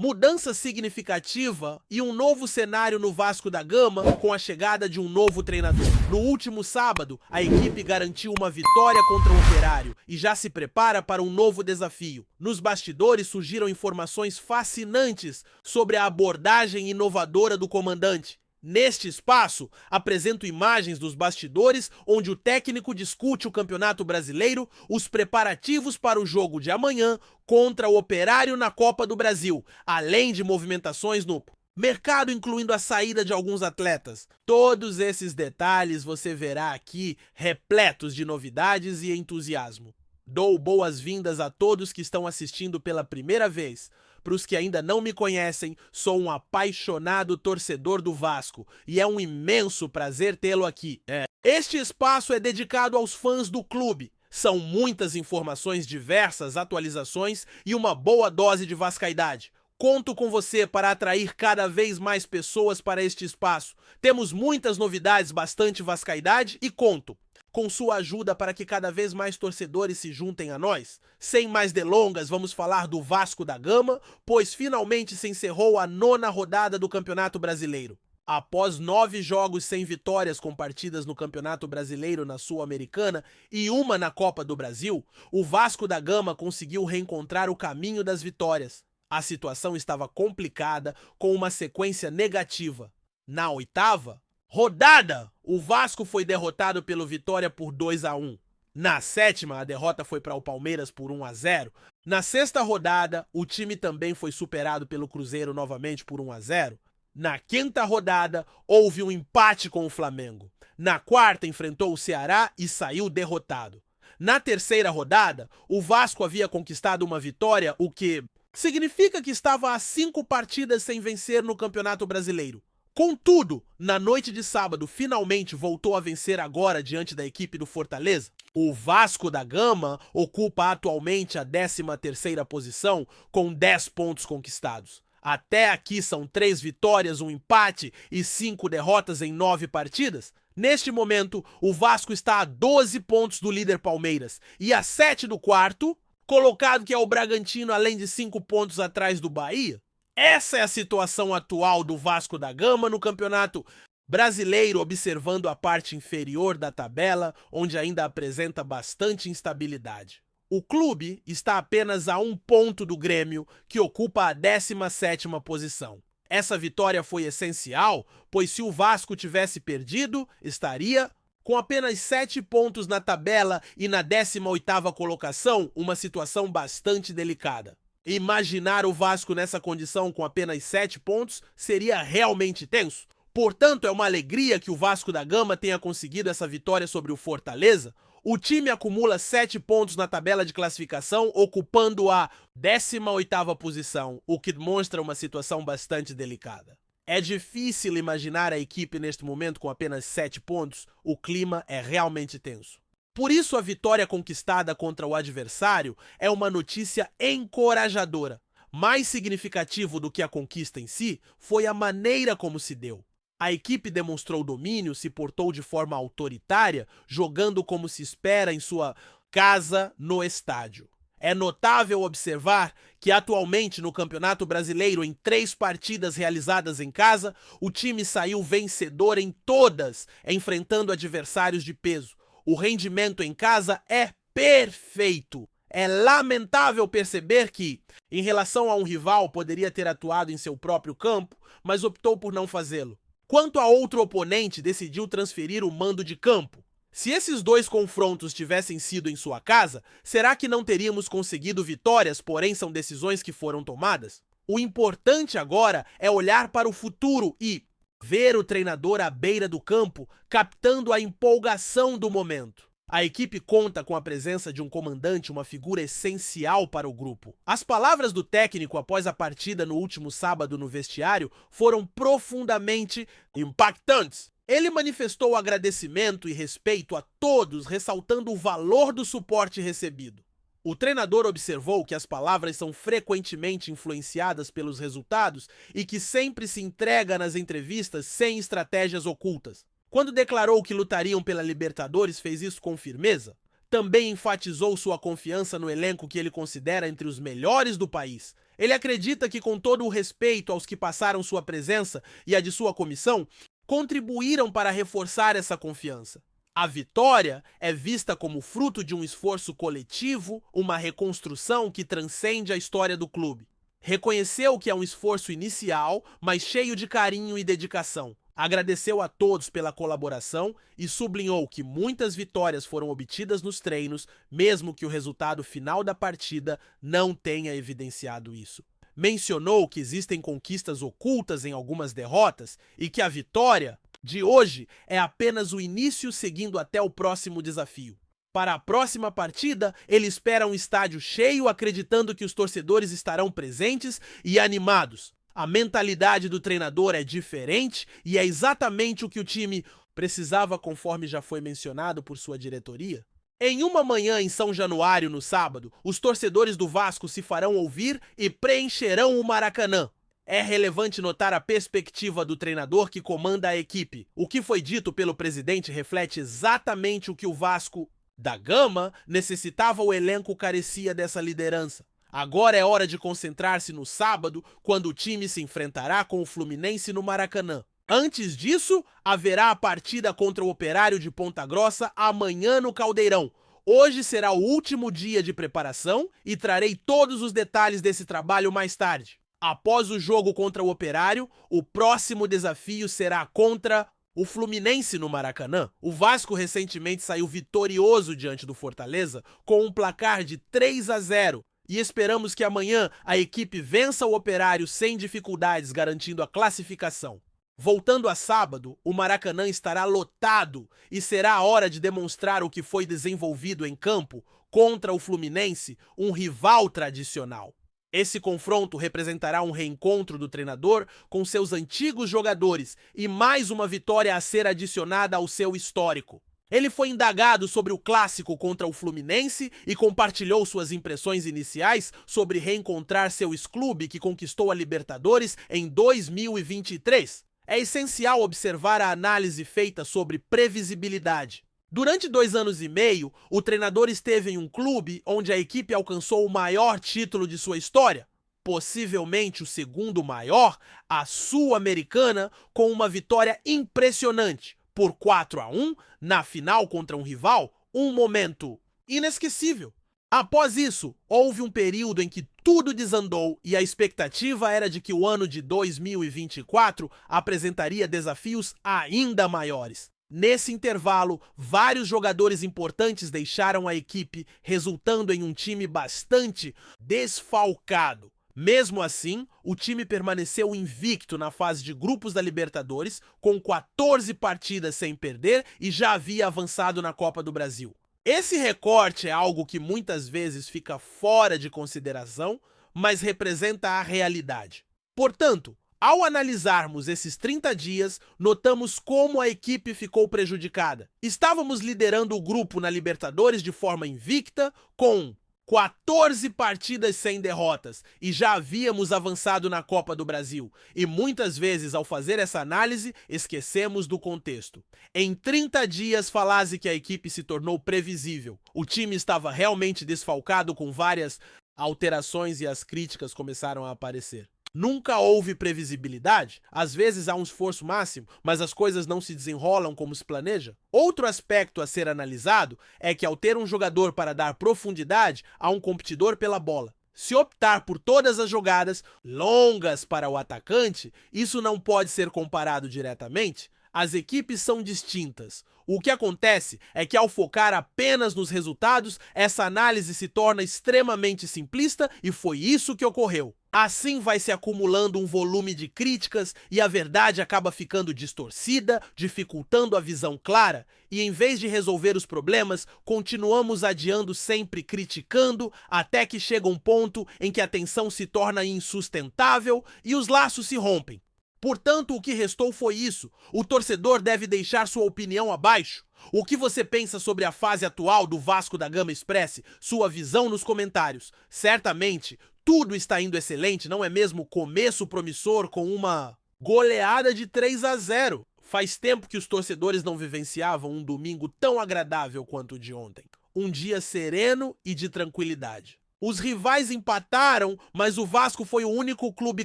Mudança significativa e um novo cenário no Vasco da Gama com a chegada de um novo treinador. No último sábado, a equipe garantiu uma vitória contra o Operário e já se prepara para um novo desafio. Nos bastidores surgiram informações fascinantes sobre a abordagem inovadora do comandante. Neste espaço, apresento imagens dos bastidores onde o técnico discute o Campeonato Brasileiro, os preparativos para o jogo de amanhã contra o Operário na Copa do Brasil, além de movimentações no mercado, incluindo a saída de alguns atletas. Todos esses detalhes você verá aqui, repletos de novidades e entusiasmo. Dou boas-vindas a todos que estão assistindo pela primeira vez. Para os que ainda não me conhecem, sou um apaixonado torcedor do Vasco e é um imenso prazer tê-lo aqui. Este espaço é dedicado aos fãs do clube. São muitas informações diversas, atualizações e uma boa dose de vascaidade. Conto com você para atrair cada vez mais pessoas para este espaço. Temos muitas novidades, bastante vascaidade e conto com sua ajuda para que cada vez mais torcedores se juntem a nós. Sem mais delongas, vamos falar do Vasco da Gama, pois finalmente se encerrou a 9ª rodada do Campeonato Brasileiro. Após 9 jogos sem vitórias com partidas no Campeonato Brasileiro na Sul-Americana e uma na Copa do Brasil, o Vasco da Gama conseguiu reencontrar o caminho das vitórias. A situação estava complicada, com uma sequência negativa. Na 8ª rodada, o Vasco foi derrotado pelo Vitória por 2-1. Na 7ª, a derrota foi para o Palmeiras por 1-0. Na 6ª rodada, o time também foi superado pelo Cruzeiro novamente por 1-0. Na 5ª rodada, houve um empate com o Flamengo. Na 4ª, enfrentou o Ceará e saiu derrotado. Na 3ª rodada, o Vasco havia conquistado uma vitória, o que significa que estava a 5 partidas sem vencer no Campeonato Brasileiro. Contudo, na noite de sábado, finalmente voltou a vencer agora diante da equipe do Fortaleza. O Vasco da Gama ocupa atualmente a 13ª posição com 10 pontos conquistados. Até aqui são 3 vitórias, um empate e 5 derrotas em 9 partidas. Neste momento, o Vasco está a 12 pontos do líder Palmeiras e a 7 do quarto colocado, que é o Bragantino, além de 5 pontos atrás do Bahia. Essa é a situação atual do Vasco da Gama no Campeonato Brasileiro, observando a parte inferior da tabela, onde ainda apresenta bastante instabilidade. O clube está apenas a 1 ponto do Grêmio, que ocupa a 17ª posição. Essa vitória foi essencial, pois se o Vasco tivesse perdido, estaria com apenas 7 pontos na tabela e na 18ª colocação, uma situação bastante delicada. Imaginar o Vasco nessa condição com apenas 7 pontos seria realmente tenso. Portanto, é uma alegria que o Vasco da Gama tenha conseguido essa vitória sobre o Fortaleza. O time acumula 7 pontos na tabela de classificação, ocupando a 18ª posição, o que demonstra uma situação bastante delicada. É difícil imaginar a equipe neste momento com apenas 7 pontos, o clima é realmente tenso. Por isso, a vitória conquistada contra o adversário é uma notícia encorajadora. Mais significativo do que a conquista em si foi a maneira como se deu. A equipe demonstrou domínio, se portou de forma autoritária, jogando como se espera em sua casa no estádio. É notável observar que atualmente no Campeonato Brasileiro, em 3 partidas realizadas em casa, o time saiu vencedor em todas, enfrentando adversários de peso. O rendimento em casa é perfeito. É lamentável perceber que, em relação a um rival, poderia ter atuado em seu próprio campo, mas optou por não fazê-lo. Quanto a outro oponente, decidiu transferir o mando de campo. Se esses 2 confrontos tivessem sido em sua casa, será que não teríamos conseguido vitórias, porém são decisões que foram tomadas? O importante agora é olhar para o futuro e ver o treinador à beira do campo, captando a empolgação do momento. A equipe conta com a presença de um comandante, uma figura essencial para o grupo. As palavras do técnico após a partida no último sábado no vestiário foram profundamente impactantes. Ele manifestou agradecimento e respeito a todos, ressaltando o valor do suporte recebido. O treinador observou que as palavras são frequentemente influenciadas pelos resultados e que sempre se entrega nas entrevistas sem estratégias ocultas. Quando declarou que lutariam pela Libertadores, fez isso com firmeza. Também enfatizou sua confiança no elenco que ele considera entre os melhores do país. Ele acredita que, com todo o respeito aos que passaram sua presença e a de sua comissão, contribuíram para reforçar essa confiança. A vitória é vista como fruto de um esforço coletivo, uma reconstrução que transcende a história do clube. Reconheceu que é um esforço inicial, mas cheio de carinho e dedicação. Agradeceu a todos pela colaboração e sublinhou que muitas vitórias foram obtidas nos treinos, mesmo que o resultado final da partida não tenha evidenciado isso. Mencionou que existem conquistas ocultas em algumas derrotas e que a vitória de hoje é apenas o início, seguindo até o próximo desafio. Para a próxima partida, ele espera um estádio cheio, acreditando que os torcedores estarão presentes e animados. A mentalidade do treinador é diferente e é exatamente o que o time precisava, conforme já foi mencionado por sua diretoria. Em uma manhã em São Januário, no sábado, os torcedores do Vasco se farão ouvir e preencherão o Maracanã. É relevante notar a perspectiva do treinador que comanda a equipe. O que foi dito pelo presidente reflete exatamente o que o Vasco da Gama necessitava. O elenco carecia dessa liderança. Agora é hora de concentrar-se no sábado, quando o time se enfrentará com o Fluminense no Maracanã. Antes disso, haverá a partida contra o Operário de Ponta Grossa amanhã no Caldeirão. Hoje será o último dia de preparação e trarei todos os detalhes desse trabalho mais tarde. Após o jogo contra o Operário, o próximo desafio será contra o Fluminense no Maracanã. O Vasco recentemente saiu vitorioso diante do Fortaleza com um placar de 3-0 e esperamos que amanhã a equipe vença o Operário sem dificuldades, garantindo a classificação. Voltando a sábado, o Maracanã estará lotado e será a hora de demonstrar o que foi desenvolvido em campo contra o Fluminense, um rival tradicional. Esse confronto representará um reencontro do treinador com seus antigos jogadores e mais uma vitória a ser adicionada ao seu histórico. Ele foi indagado sobre o clássico contra o Fluminense e compartilhou suas impressões iniciais sobre reencontrar seu ex-clube que conquistou a Libertadores em 2023. É essencial observar a análise feita sobre previsibilidade. Durante 2 anos e meio, o treinador esteve em um clube onde a equipe alcançou o maior título de sua história, possivelmente o segundo maior, a Sul-Americana, com uma vitória impressionante por 4-1 na final contra um rival, um momento inesquecível. Após isso, houve um período em que tudo desandou e a expectativa era de que o ano de 2024 apresentaria desafios ainda maiores. Nesse intervalo, vários jogadores importantes deixaram a equipe, resultando em um time bastante desfalcado. Mesmo assim, o time permaneceu invicto na fase de grupos da Libertadores, com 14 partidas sem perder e já havia avançado na Copa do Brasil. Esse recorte é algo que muitas vezes fica fora de consideração, mas representa a realidade. Portanto, ao analisarmos esses 30 dias, notamos como a equipe ficou prejudicada. Estávamos liderando o grupo na Libertadores de forma invicta, com 14 partidas sem derrotas, e já havíamos avançado na Copa do Brasil. E muitas vezes, ao fazer essa análise, esquecemos do contexto. Em 30 dias, falasse que a equipe se tornou previsível. O time estava realmente desfalcado, com várias alterações, e as críticas começaram a aparecer. Nunca houve previsibilidade? Às vezes há um esforço máximo, mas as coisas não se desenrolam como se planeja? Outro aspecto a ser analisado é que, ao ter um jogador para dar profundidade, há um competidor pela bola. Se optar por todas as jogadas longas para o atacante, isso não pode ser comparado diretamente. As equipes são distintas. O que acontece é que, ao focar apenas nos resultados, essa análise se torna extremamente simplista e foi isso que ocorreu. Assim vai se acumulando um volume de críticas e a verdade acaba ficando distorcida, dificultando a visão clara, e em vez de resolver os problemas, continuamos adiando, sempre criticando, até que chega um ponto em que a tensão se torna insustentável e os laços se rompem. Portanto, o que restou foi isso. O torcedor deve deixar sua opinião abaixo. O que você pensa sobre a fase atual do Vasco da Gama? Expresse sua visão nos comentários. Certamente, tudo está indo excelente, não é mesmo? Começo promissor com uma goleada de 3-0. Faz tempo que os torcedores não vivenciavam um domingo tão agradável quanto o de ontem. Um dia sereno e de tranquilidade. Os rivais empataram, mas o Vasco foi o único clube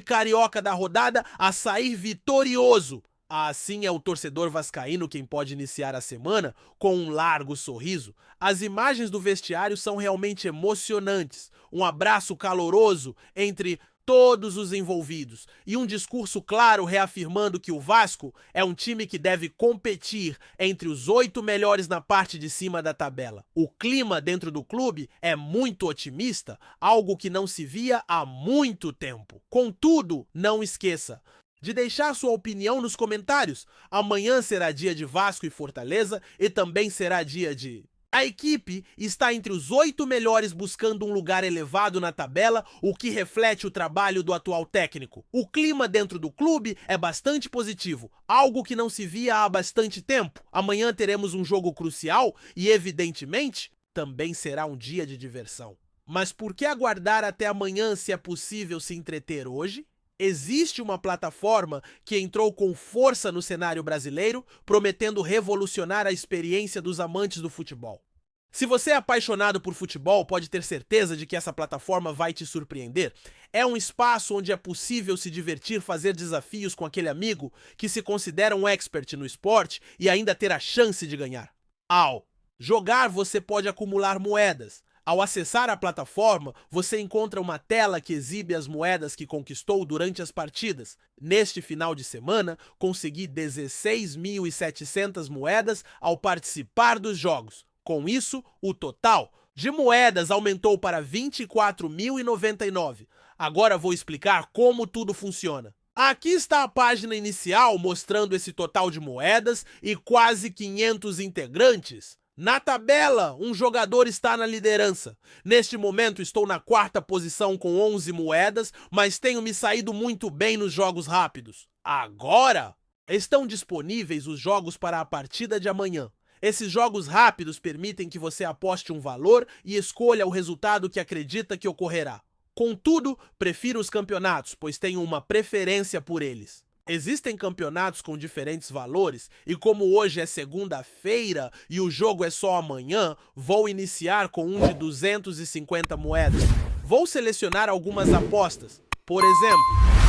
carioca da rodada a sair vitorioso. Assim é o torcedor vascaíno quem pode iniciar a semana com um largo sorriso. As imagens do vestiário são realmente emocionantes. Um abraço caloroso entre todos os envolvidos e um discurso claro reafirmando que o Vasco é um time que deve competir entre os 8 melhores na parte de cima da tabela. O clima dentro do clube é muito otimista, algo que não se via há muito tempo. Contudo, não esqueça de deixar sua opinião nos comentários. Amanhã será dia de Vasco e Fortaleza e também será dia de... A equipe está entre os 8 melhores buscando um lugar elevado na tabela, o que reflete o trabalho do atual técnico. O clima dentro do clube é bastante positivo, algo que não se via há bastante tempo. Amanhã teremos um jogo crucial e, evidentemente, também será um dia de diversão. Mas por que aguardar até amanhã se é possível se entreter hoje? Existe uma plataforma que entrou com força no cenário brasileiro, prometendo revolucionar a experiência dos amantes do futebol. Se você é apaixonado por futebol, pode ter certeza de que essa plataforma vai te surpreender. É um espaço onde é possível se divertir, fazer desafios com aquele amigo que se considera um expert no esporte e ainda ter a chance de ganhar. Ao jogar, você pode acumular moedas. Ao acessar a plataforma, você encontra uma tela que exibe as moedas que conquistou durante as partidas. Neste final de semana, consegui 16.700 moedas ao participar dos jogos. Com isso, o total de moedas aumentou para 24.099. Agora vou explicar como tudo funciona. Aqui está a página inicial mostrando esse total de moedas e quase 500 integrantes. Na tabela, um jogador está na liderança. Neste momento estou na 4ª posição com 11 moedas, mas tenho me saído muito bem nos jogos rápidos. Agora, estão disponíveis os jogos para a partida de amanhã. Esses jogos rápidos permitem que você aposte um valor e escolha o resultado que acredita que ocorrerá. Contudo, prefiro os campeonatos, pois tenho uma preferência por eles. Existem campeonatos com diferentes valores e como hoje é segunda-feira e o jogo é só amanhã, vou iniciar com um de 250 moedas. Vou selecionar algumas apostas. Por exemplo,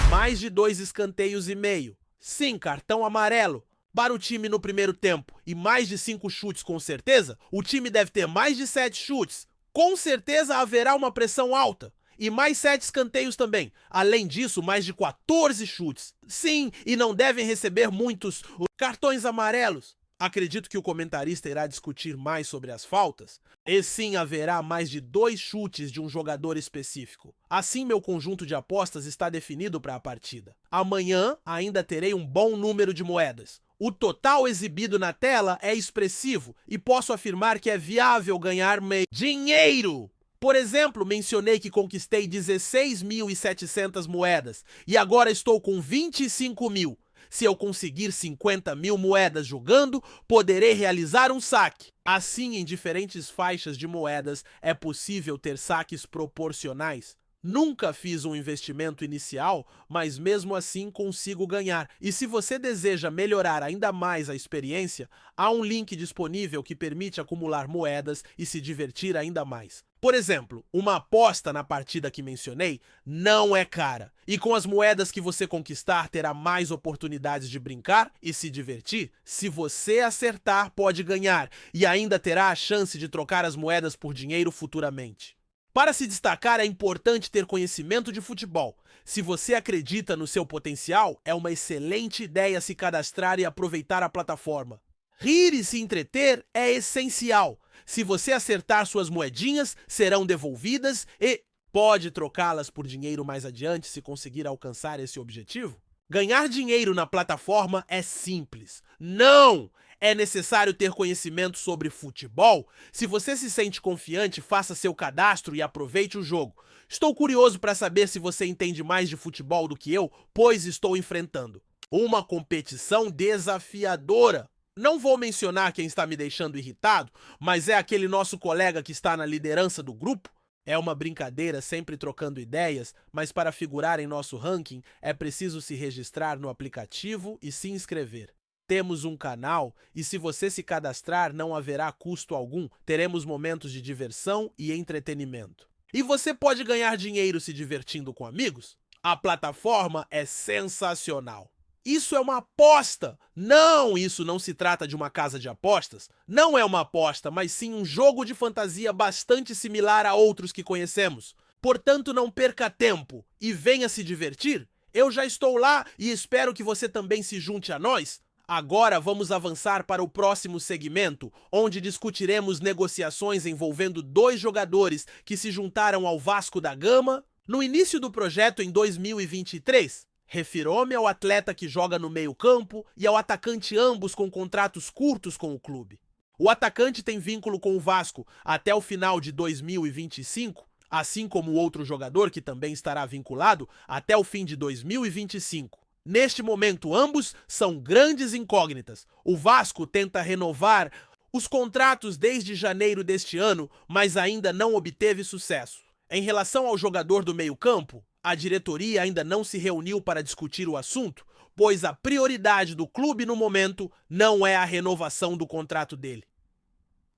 mais de 2 escanteios e meio. Sim, cartão amarelo. Para o time no primeiro tempo e mais de 5 chutes com certeza, o time deve ter mais de 7 chutes. Com certeza haverá uma pressão alta. E mais 7 escanteios também. Além disso, mais de 14 chutes. Sim, e não devem receber muitos cartões amarelos. Acredito que o comentarista irá discutir mais sobre as faltas. E sim, haverá mais de 2 chutes de um jogador específico. Assim, meu conjunto de apostas está definido para a partida. Amanhã, ainda terei um bom número de moedas. O total exibido na tela é expressivo e posso afirmar que é viável ganhar dinheiro. Por exemplo, mencionei que conquistei 16.700 moedas e agora estou com 25.000. Se eu conseguir 50.000 moedas jogando, poderei realizar um saque. Assim, em diferentes faixas de moedas, é possível ter saques proporcionais. Nunca fiz um investimento inicial, mas mesmo assim consigo ganhar. E se você deseja melhorar ainda mais a experiência, há um link disponível que permite acumular moedas e se divertir ainda mais. Por exemplo, uma aposta na partida que mencionei não é cara. E com as moedas que você conquistar, terá mais oportunidades de brincar e se divertir. Se você acertar, pode ganhar e ainda terá a chance de trocar as moedas por dinheiro futuramente. Para se destacar, é importante ter conhecimento de futebol. Se você acredita no seu potencial, é uma excelente ideia se cadastrar e aproveitar a plataforma. Rir e se entreter é essencial. Se você acertar, suas moedinhas serão devolvidas e pode trocá-las por dinheiro mais adiante se conseguir alcançar esse objetivo. Ganhar dinheiro na plataforma é simples. Não! É necessário ter conhecimento sobre futebol? Se você se sente confiante, faça seu cadastro e aproveite o jogo. Estou curioso para saber se você entende mais de futebol do que eu, pois estou enfrentando uma competição desafiadora. Não vou mencionar quem está me deixando irritado, mas é aquele nosso colega que está na liderança do grupo. É uma brincadeira, sempre trocando ideias, mas para figurar em nosso ranking é preciso se registrar no aplicativo e se inscrever. Temos um canal e se você se cadastrar não haverá custo algum, teremos momentos de diversão e entretenimento. E você pode ganhar dinheiro se divertindo com amigos? A plataforma é sensacional. Isso é uma aposta! Não, isso não se trata de uma casa de apostas. Não é uma aposta, mas sim um jogo de fantasia bastante similar a outros que conhecemos. Portanto, não perca tempo e venha se divertir. Eu já estou lá e espero que você também se junte a nós. Agora vamos avançar para o próximo segmento, onde discutiremos negociações envolvendo dois jogadores que se juntaram ao Vasco da Gama no início do projeto em 2023. Refiro-me ao atleta que joga no meio-campo e ao atacante, ambos com contratos curtos com o clube. O atacante tem vínculo com o Vasco até o final de 2025, assim como o outro jogador que também estará vinculado até o fim de 2025. Neste momento, ambos são grandes incógnitas. O Vasco tenta renovar os contratos desde janeiro deste ano, mas ainda não obteve sucesso. Em relação ao jogador do meio-campo, a diretoria ainda não se reuniu para discutir o assunto, pois a prioridade do clube no momento não é a renovação do contrato dele.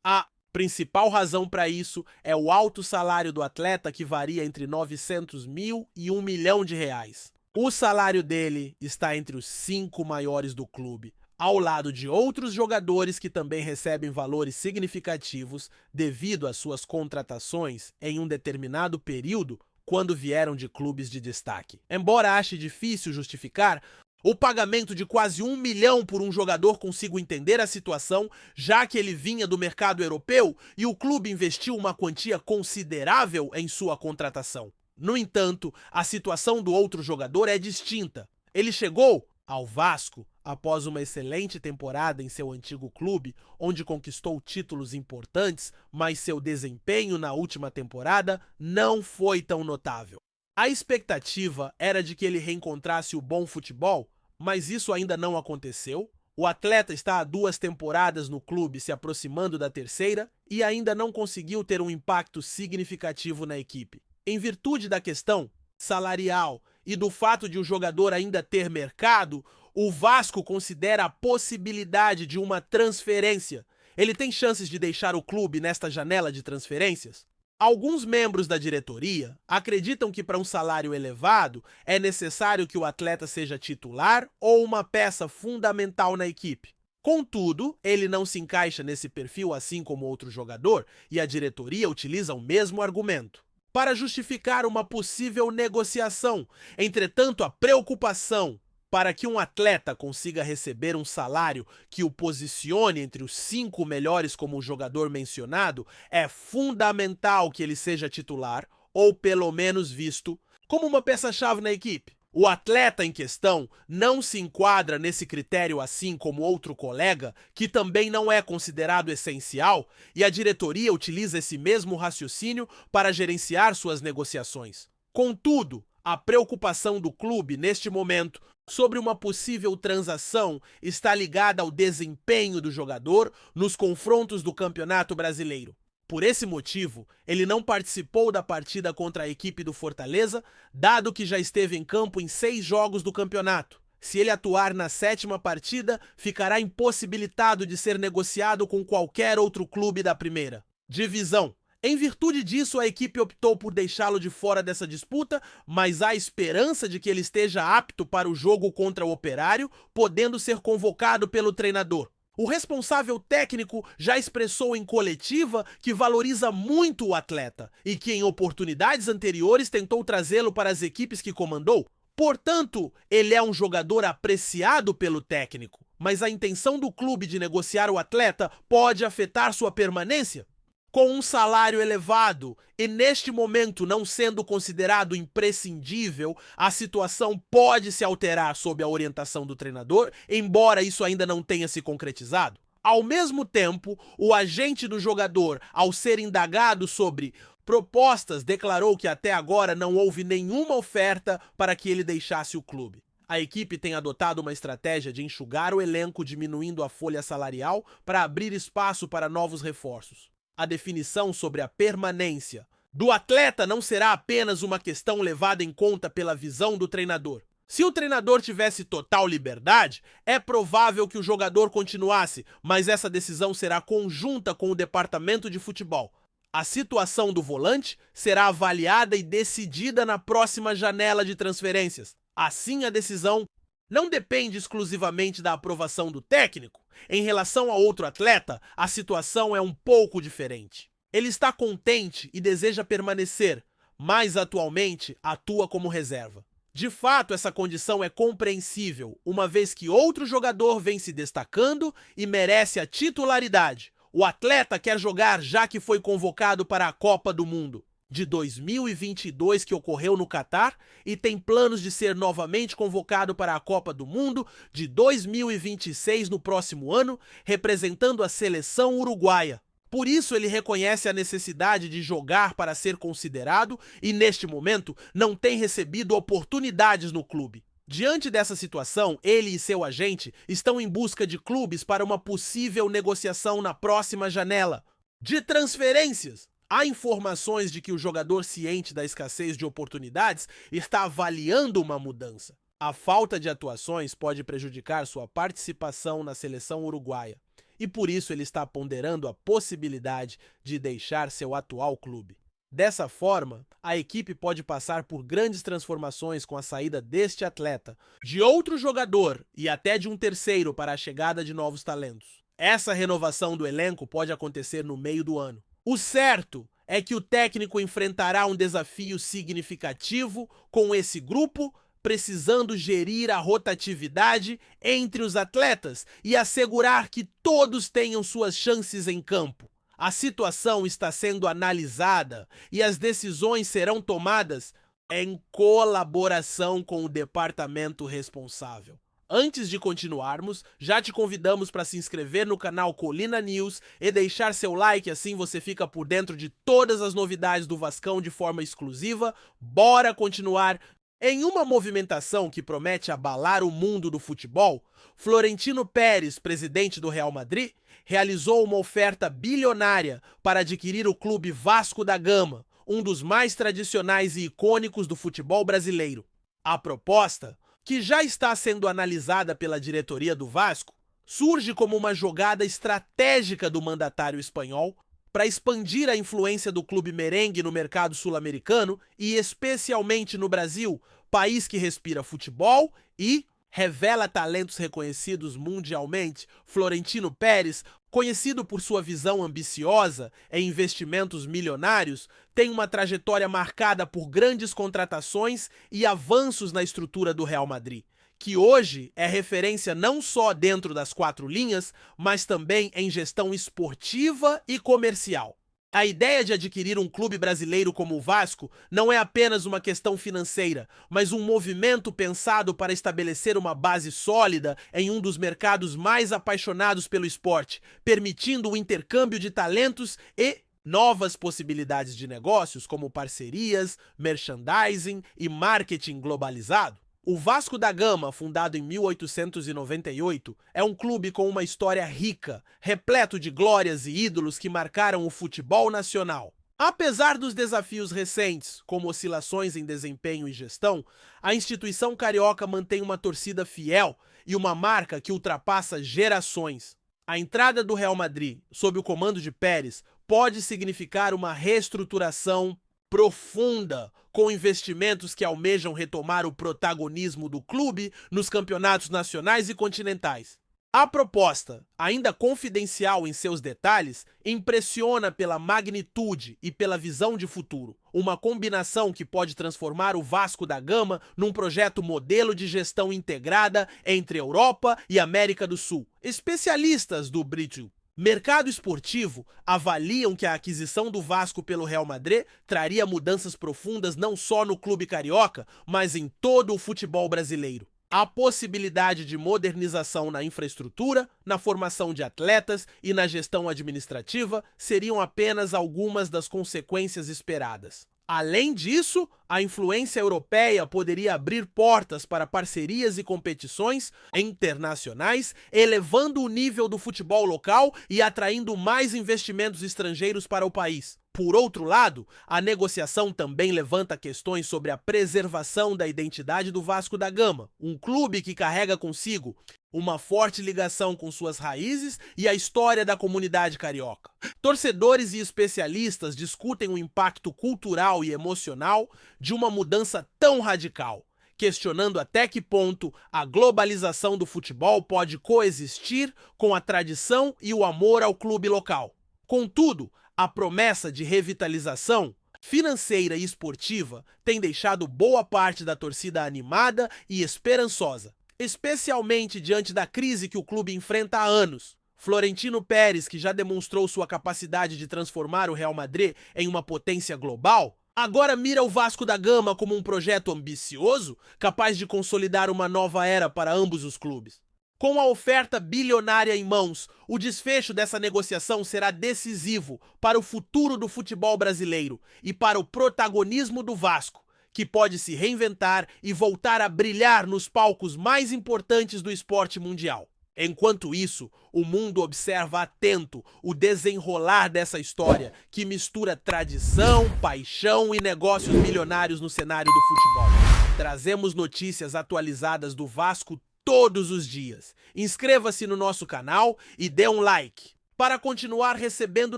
A principal razão para isso é o alto salário do atleta, que varia entre 900 mil e 1 milhão de reais. O salário dele está entre os 5 maiores do clube, ao lado de outros jogadores que também recebem valores significativos devido às suas contratações em um determinado período quando vieram de clubes de destaque. Embora ache difícil justificar o pagamento de quase 1 milhão por um jogador, consigo entender a situação, já que ele vinha do mercado europeu e o clube investiu uma quantia considerável em sua contratação. No entanto, a situação do outro jogador é distinta. Ele chegou ao Vasco após uma excelente temporada em seu antigo clube, onde conquistou títulos importantes, mas seu desempenho na última temporada não foi tão notável. A expectativa era de que ele reencontrasse o bom futebol, mas isso ainda não aconteceu. O atleta está há 2 temporadas no clube, se aproximando da terceira, e ainda não conseguiu ter um impacto significativo na equipe. Em virtude da questão salarial e do fato de o jogador ainda ter mercado, o Vasco considera a possibilidade de uma transferência. Ele tem chances de deixar o clube nesta janela de transferências? Alguns membros da diretoria acreditam que para um salário elevado é necessário que o atleta seja titular ou uma peça fundamental na equipe. Contudo, ele não se encaixa nesse perfil, assim como outro jogador, e a diretoria utiliza o mesmo argumento para justificar uma possível negociação. Entretanto, a preocupação para que um atleta consiga receber um salário que o posicione entre os 5 melhores como o jogador mencionado, é fundamental que ele seja titular, ou pelo menos visto como uma peça-chave na equipe. O atleta em questão não se enquadra nesse critério, assim como outro colega, que também não é considerado essencial, e a diretoria utiliza esse mesmo raciocínio para gerenciar suas negociações. Contudo, a preocupação do clube neste momento sobre uma possível transação está ligada ao desempenho do jogador nos confrontos do Campeonato Brasileiro. Por esse motivo, ele não participou da partida contra a equipe do Fortaleza, dado que já esteve em campo em 6 jogos do campeonato. Se ele atuar na 7ª partida, ficará impossibilitado de ser negociado com qualquer outro clube da primeira divisão. Em virtude disso, a equipe optou por deixá-lo de fora dessa disputa, mas há esperança de que ele esteja apto para o jogo contra o Operário, podendo ser convocado pelo treinador. O responsável técnico já expressou em coletiva que valoriza muito o atleta e que em oportunidades anteriores tentou trazê-lo para as equipes que comandou. Portanto, ele é um jogador apreciado pelo técnico, mas a intenção do clube de negociar o atleta pode afetar sua permanência. Com um salário elevado e neste momento não sendo considerado imprescindível, a situação pode se alterar sob a orientação do treinador, embora isso ainda não tenha se concretizado. Ao mesmo tempo, o agente do jogador, ao ser indagado sobre propostas, declarou que até agora não houve nenhuma oferta para que ele deixasse o clube. A equipe tem adotado uma estratégia de enxugar o elenco, diminuindo a folha salarial para abrir espaço para novos reforços. A definição sobre a permanência do atleta não será apenas uma questão levada em conta pela visão do treinador. Se o treinador tivesse total liberdade, é provável que o jogador continuasse, mas essa decisão será conjunta com o departamento de futebol. A situação do volante será avaliada e decidida na próxima janela de transferências. Assim, a decisão não depende exclusivamente da aprovação do técnico. Em relação a outro atleta, a situação é um pouco diferente. Ele está contente e deseja permanecer, mas atualmente atua como reserva. De fato, essa condição é compreensível, uma vez que outro jogador vem se destacando e merece a titularidade. O atleta quer jogar já que foi convocado para a Copa do Mundo de 2022 que ocorreu no Catar e tem planos de ser novamente convocado para a Copa do Mundo de 2026 no próximo ano, representando a seleção uruguaia. Por isso ele reconhece a necessidade de jogar para ser considerado e, neste momento, não tem recebido oportunidades no clube. Diante dessa situação, ele e seu agente estão em busca de clubes para uma possível negociação na próxima janela de transferências. Há informações de que o jogador, ciente da escassez de oportunidades, está avaliando uma mudança. A falta de atuações pode prejudicar sua participação na seleção uruguaia. E por isso ele está ponderando a possibilidade de deixar seu atual clube. Dessa forma, a equipe pode passar por grandes transformações com a saída deste atleta, de outro jogador e até de um terceiro para a chegada de novos talentos. Essa renovação do elenco pode acontecer no meio do ano. O certo é que o técnico enfrentará um desafio significativo com esse grupo, precisando gerir a rotatividade entre os atletas e assegurar que todos tenham suas chances em campo. A situação está sendo analisada e as decisões serão tomadas em colaboração com o departamento responsável. Antes de continuarmos, já te convidamos para se inscrever no canal Colina News e deixar seu like, assim você fica por dentro de todas as novidades do Vascão de forma exclusiva. Bora continuar! Em uma movimentação que promete abalar o mundo do futebol, Florentino Pérez, presidente do Real Madrid, realizou uma oferta bilionária para adquirir o clube Vasco da Gama, um dos mais tradicionais e icônicos do futebol brasileiro. A proposta, que já está sendo analisada pela diretoria do Vasco, surge como uma jogada estratégica do mandatário espanhol para expandir a influência do clube merengue no mercado sul-americano e especialmente no Brasil, país que respira futebol e revela talentos reconhecidos mundialmente. Florentino Pérez, conhecido por sua visão ambiciosa em investimentos milionários, tem uma trajetória marcada por grandes contratações e avanços na estrutura do Real Madrid, que hoje é referência não só dentro das quatro linhas, mas também em gestão esportiva e comercial. A ideia de adquirir um clube brasileiro como o Vasco não é apenas uma questão financeira, mas um movimento pensado para estabelecer uma base sólida em um dos mercados mais apaixonados pelo esporte, permitindo o intercâmbio de talentos e novas possibilidades de negócios, como parcerias, merchandising e marketing globalizado. O Vasco da Gama, fundado em 1898, é um clube com uma história rica, repleto de glórias e ídolos que marcaram o futebol nacional. Apesar dos desafios recentes, como oscilações em desempenho e gestão, a instituição carioca mantém uma torcida fiel e uma marca que ultrapassa gerações. A entrada do Real Madrid, sob o comando de Pérez, pode significar uma reestruturação profunda, com investimentos que almejam retomar o protagonismo do clube nos campeonatos nacionais e continentais. A proposta, ainda confidencial em seus detalhes, impressiona pela magnitude e pela visão de futuro. Uma combinação que pode transformar o Vasco da Gama num projeto modelo de gestão integrada entre Europa e América do Sul. Especialistas do Brasil mercado esportivo avaliam que a aquisição do Vasco pelo Real Madrid traria mudanças profundas não só no clube carioca, mas em todo o futebol brasileiro. A possibilidade de modernização na infraestrutura, na formação de atletas e na gestão administrativa seriam apenas algumas das consequências esperadas. Além disso, a influência europeia poderia abrir portas para parcerias e competições internacionais, elevando o nível do futebol local e atraindo mais investimentos estrangeiros para o país. Por outro lado, a negociação também levanta questões sobre a preservação da identidade do Vasco da Gama, um clube que carrega consigo uma forte ligação com suas raízes e a história da comunidade carioca. Torcedores e especialistas discutem o impacto cultural e emocional de uma mudança tão radical, questionando até que ponto a globalização do futebol pode coexistir com a tradição e o amor ao clube local. Contudo, a promessa de revitalização financeira e esportiva tem deixado boa parte da torcida animada e esperançosa, especialmente diante da crise que o clube enfrenta há anos. Florentino Pérez, que já demonstrou sua capacidade de transformar o Real Madrid em uma potência global, agora mira o Vasco da Gama como um projeto ambicioso, capaz de consolidar uma nova era para ambos os clubes. Com a oferta bilionária em mãos, o desfecho dessa negociação será decisivo para o futuro do futebol brasileiro e para o protagonismo do Vasco, que pode se reinventar e voltar a brilhar nos palcos mais importantes do esporte mundial. Enquanto isso, o mundo observa atento o desenrolar dessa história que mistura tradição, paixão e negócios milionários no cenário do futebol. Trazemos notícias atualizadas do Vasco todos os dias. Inscreva-se no nosso canal e dê um like. Para continuar recebendo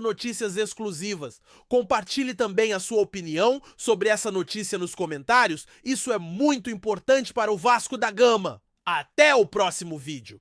notícias exclusivas, compartilhe também a sua opinião sobre essa notícia nos comentários. Isso é muito importante para o Vasco da Gama. Até o próximo vídeo.